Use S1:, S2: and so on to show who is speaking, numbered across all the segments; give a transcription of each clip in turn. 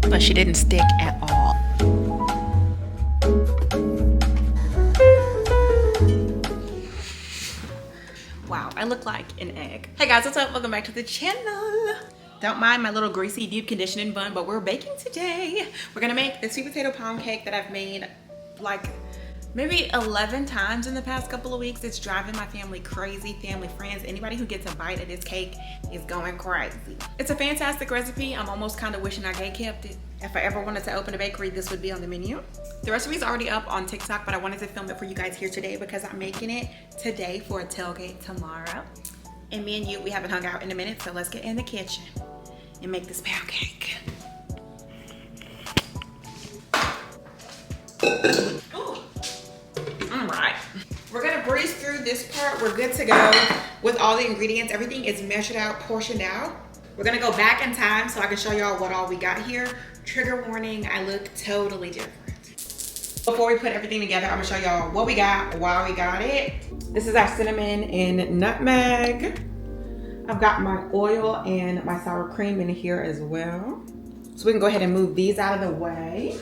S1: but she didn't stick at all. Wow, I look like an egg. Hey guys, what's up? Welcome back to the channel. Don't mind my little greasy deep conditioning bun, but we're baking today. We're gonna make the sweet potato pound cake that I've made like maybe 11 times in the past couple of weeks. It's driving my family crazy, family, friends. Anybody who gets a bite of this cake is going crazy. It's a fantastic recipe. I'm almost kind of wishing I kept it. If I ever wanted to open a bakery, this would be on the menu. The recipe's already up on TikTok, but I wanted to film it for you guys here today because I'm making it today for a tailgate tomorrow. And me and you, we haven't hung out in a minute, so let's get in the kitchen and make this pound cake. All right, we're gonna breeze through this part. We're good to go with all the ingredients. Everything is measured out, portioned out. We're gonna go back in time so I can show y'all what all we got here. Trigger warning, I look totally different. Before we put everything together, I'm gonna show y'all what we got, why we got it. This is our cinnamon and nutmeg. I've got my oil and my sour cream in here as well. So we can go ahead and move these out of the way.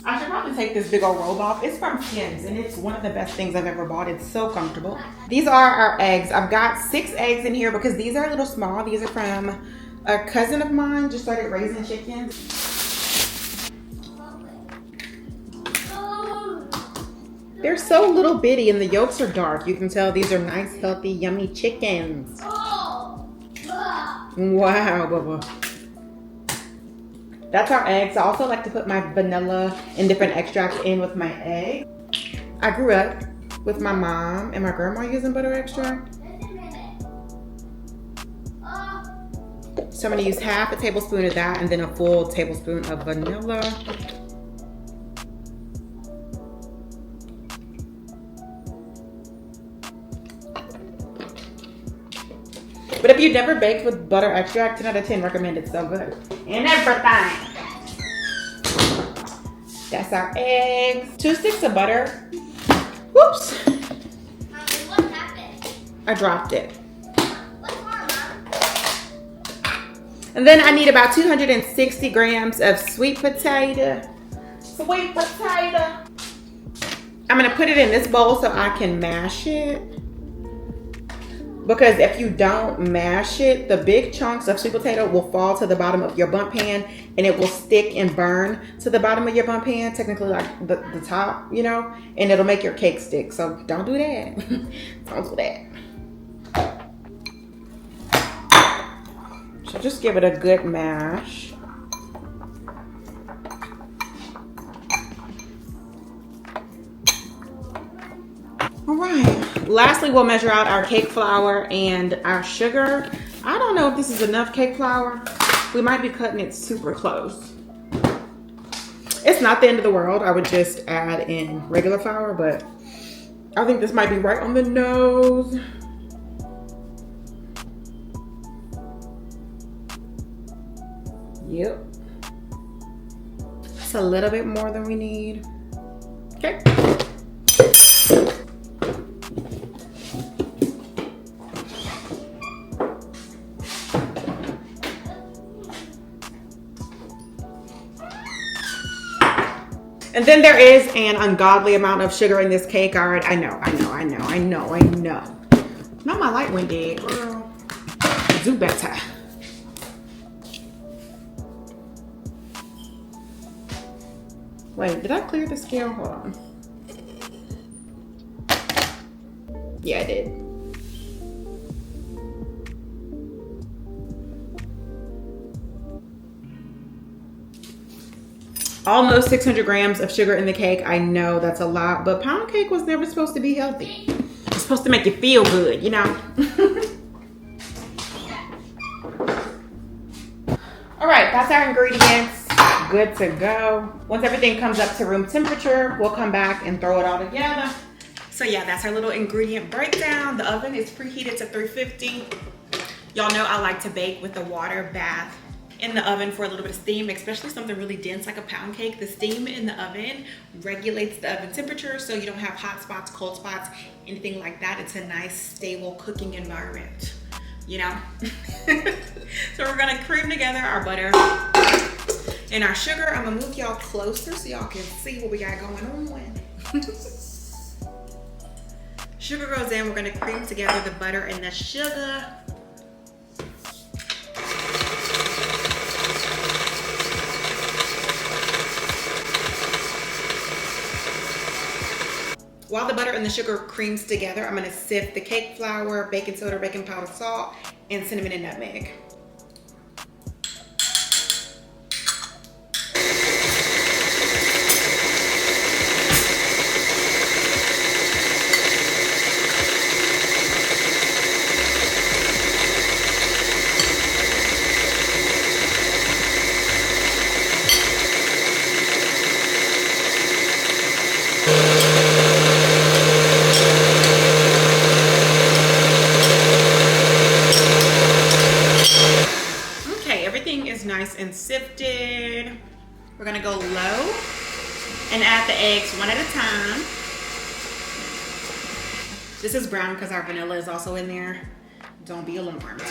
S1: I should probably take this big old robe off. It's from Skims and it's one of the best things I've ever bought. It's so comfortable. These are our eggs. I've got 6 eggs in here because these are a little small. These are from a cousin of mine, just started raising chickens. They're so little bitty and the yolks are dark. You can tell these are nice, healthy, yummy chickens. Wow, Bubba. That's our eggs. I also like to put my vanilla and different extracts in with my egg. I grew up with my mom and my grandma using butter extract. So I'm gonna use half a tablespoon of that and then a full tablespoon of vanilla. But if you've never baked with butter extract, 10 out of 10 recommend. It's so good. And everything. That's our eggs. 2 sticks of butter. Whoops.
S2: Mommy, what happened?
S1: I dropped it.
S2: What's wrong, Mom?
S1: And then I need about 260 grams of sweet potato. Sweet potato. I'm gonna put it in this bowl so I can mash it. Because if you don't mash it, the big chunks of sweet potato will fall to the bottom of your bundt pan and it will stick and burn to the bottom of your bundt pan, technically like the top, you know, and it'll make your cake stick. So don't do that. Don't do that. So just give it a good mash. All right. Lastly, we'll measure out our cake flour and our sugar. I don't know if this is enough cake flour. We might be cutting it super close. It's not the end of the world. I would just add in regular flour, but I think this might be right on the nose. Yep. It's a little bit more than we need. Okay. And then there is an ungodly amount of sugar in this cake. All right, I know. No, my light went dead, girl. Do better. Wait, did I clear the scale? Hold on. Yeah, I did. Almost 600 grams of sugar in the cake. I know that's a lot, but pound cake was never supposed to be healthy. It's supposed to make you feel good, you know? All right, that's our ingredients. Good to go. Once everything comes up to room temperature, we'll come back and throw it all together. So yeah, that's our little ingredient breakdown. The oven is preheated to 350. Y'all know I like to bake with a water bath in the oven for a little bit of steam, especially something really dense like a pound cake. The steam in the oven regulates the oven temperature so you don't have hot spots, cold spots, anything like that. It's a nice, stable cooking environment, you know? So we're gonna cream together our butter. And our sugar, I'm gonna move y'all closer so y'all can see what we got going on. Sugar goes in, we're gonna cream together the butter and the sugar. While the butter and the sugar creams together, I'm gonna sift the cake flour, baking soda, baking powder, salt, and cinnamon and nutmeg. Nice and sifted. We're gonna go low and add the eggs one at a time. This is brown because our vanilla is also in there. Don't be alarmed.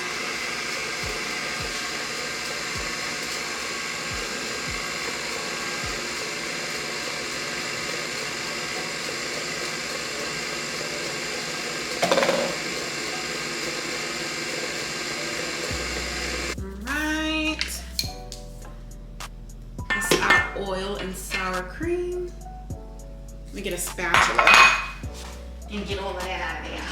S1: Oil and sour cream. Let me get a spatula and get all of that out of there.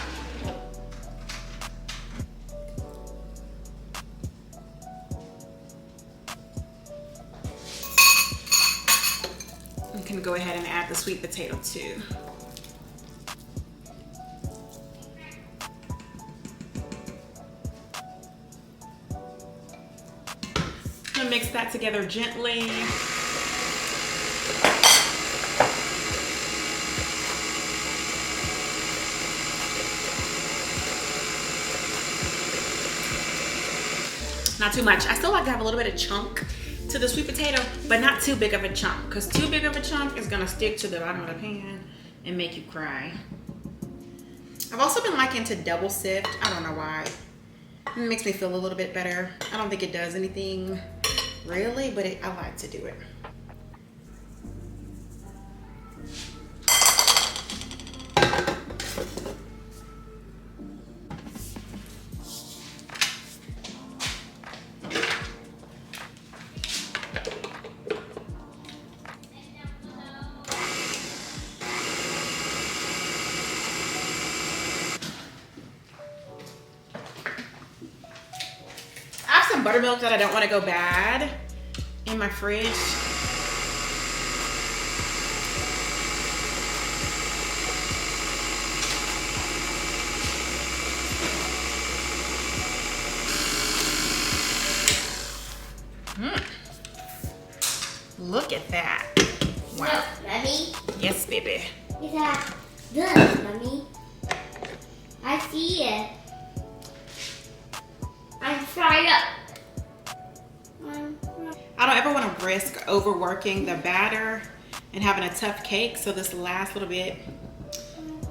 S1: You can go ahead and add the sweet potato too. I'm gonna mix that together gently. Not too much. I still like to have a little bit of chunk to the sweet potato, but not too big of a chunk, because too big of a chunk is gonna stick to the bottom of the pan and make you cry. I've also been liking to double sift. I don't know why. It makes me feel a little bit better. I don't think it does anything really, but I like to do it. Buttermilk that I don't want to go bad in my fridge. Look at that. Wow.
S2: Look, Mommy.
S1: Yes, baby.
S2: Is that good, Mommy? I see it. I'm fried up.
S1: I don't ever want to risk overworking the batter and having a tough cake, so this last little bit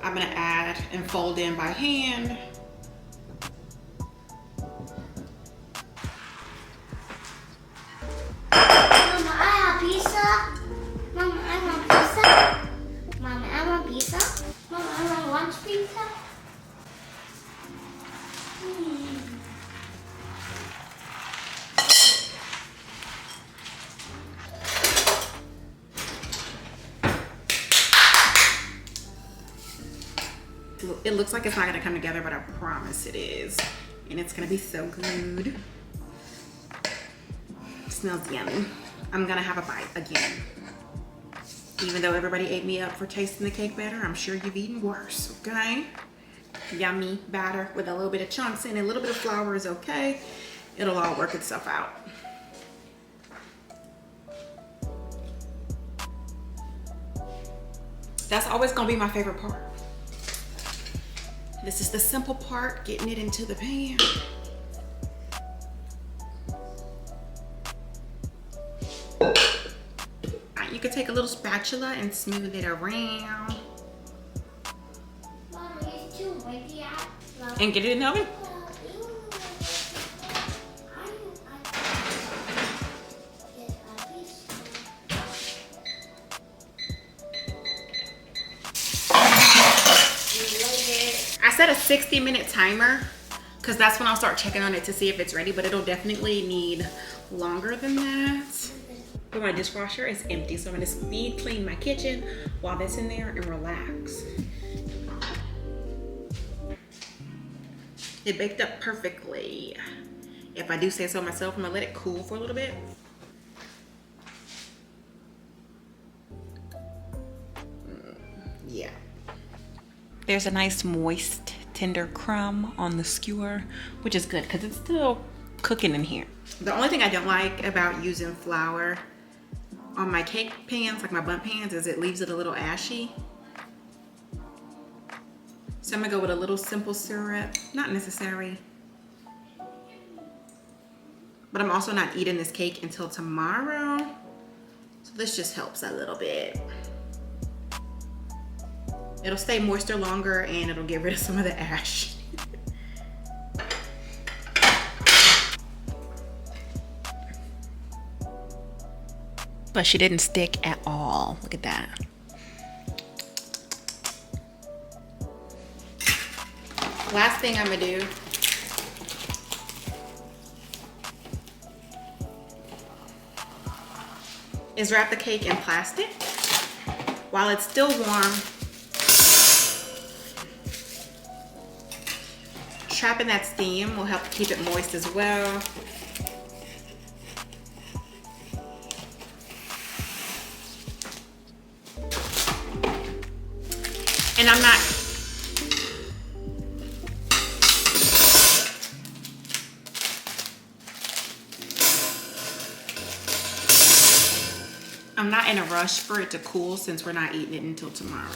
S1: I'm going to add and fold in by hand.
S2: Mama, I have pizza. Mama, I want pizza. Mama, I want pizza. Mama, I want lunch pizza.
S1: It looks like it's not gonna come together, but I promise it is. And it's gonna be so good. It smells yummy. I'm gonna have a bite again. Even though everybody ate me up for tasting the cake batter, I'm sure you've eaten worse, okay? Yummy batter with a little bit of chunks in it. A little bit of flour is okay. It'll all work itself out. That's always gonna be my favorite part. This is the simple part, getting it into the pan. You could take a little spatula and smooth it around. And get it in the oven. set a 60-minute timer because that's when I'll start checking on it to see if it's ready, but it'll definitely need longer than that. But my dishwasher is empty, so I'm gonna speed clean my kitchen while that's in there and relax. It baked up perfectly. If I do say so myself, I'm gonna let it cool for a little bit. Yeah. There's a nice moist, tender crumb on the skewer, which is good because it's still cooking in here. The only thing I don't like about using flour on my cake pans, like my bundt pans, is it leaves it a little ashy. So I'm gonna go with a little simple syrup, not necessary. But I'm also not eating this cake until tomorrow. So this just helps a little bit. It'll stay moister longer and it'll get rid of some of the ash. But she didn't stick at all. Look at that. Last thing I'm gonna do is wrap the cake in plastic while it's still warm. Trapping that steam will help keep it moist as well. And I'm not in a rush for it to cool since we're not eating it until tomorrow.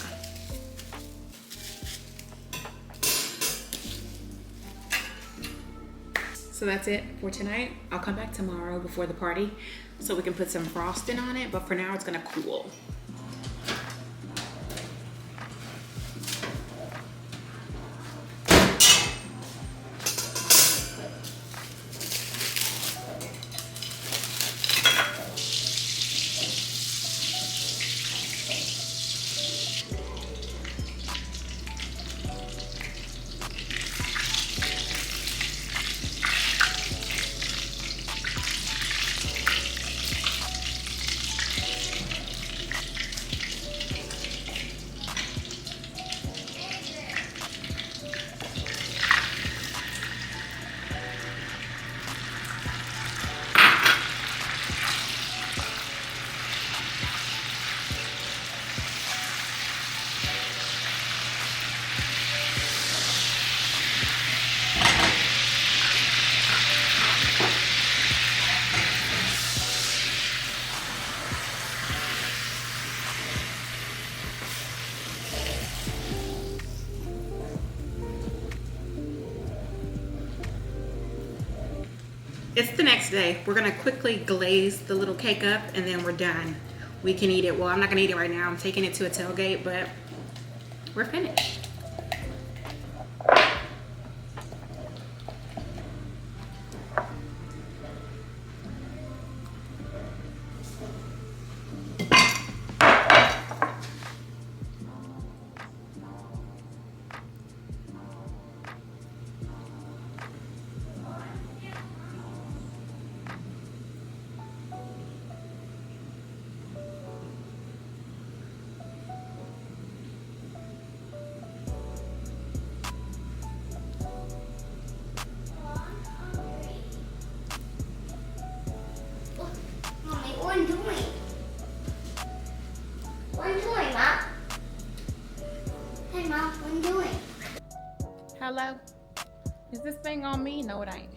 S1: So that's it for tonight. I'll come back tomorrow before the party so we can put some frosting on it, but for now it's gonna cool. It's the next day. We're gonna quickly glaze the little cake up and then we're done. We can eat it. Well, I'm not gonna eat it right now. I'm taking it to a tailgate, but we're finished. Hello? Is this thing on me? No, it ain't.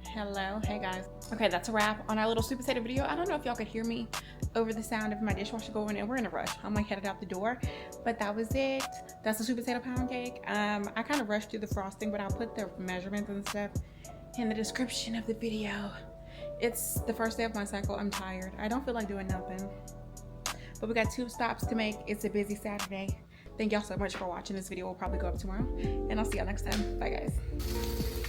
S1: Hello? Hey guys. Okay, that's a wrap on our little sweet potato video. I don't know if y'all could hear me over the sound of my dishwasher going in. We're in a rush. I'm like headed out the door. But that was it. That's the sweet potato pound cake. I kind of rushed through the frosting, but I'll put the measurements and stuff in the description of the video. It's the first day of my cycle. I'm tired. I don't feel like doing nothing. But we got 2 stops to make. It's a busy Saturday. Thank y'all so much for watching. This video will probably go up tomorrow. And I'll see y'all next time. Bye, guys.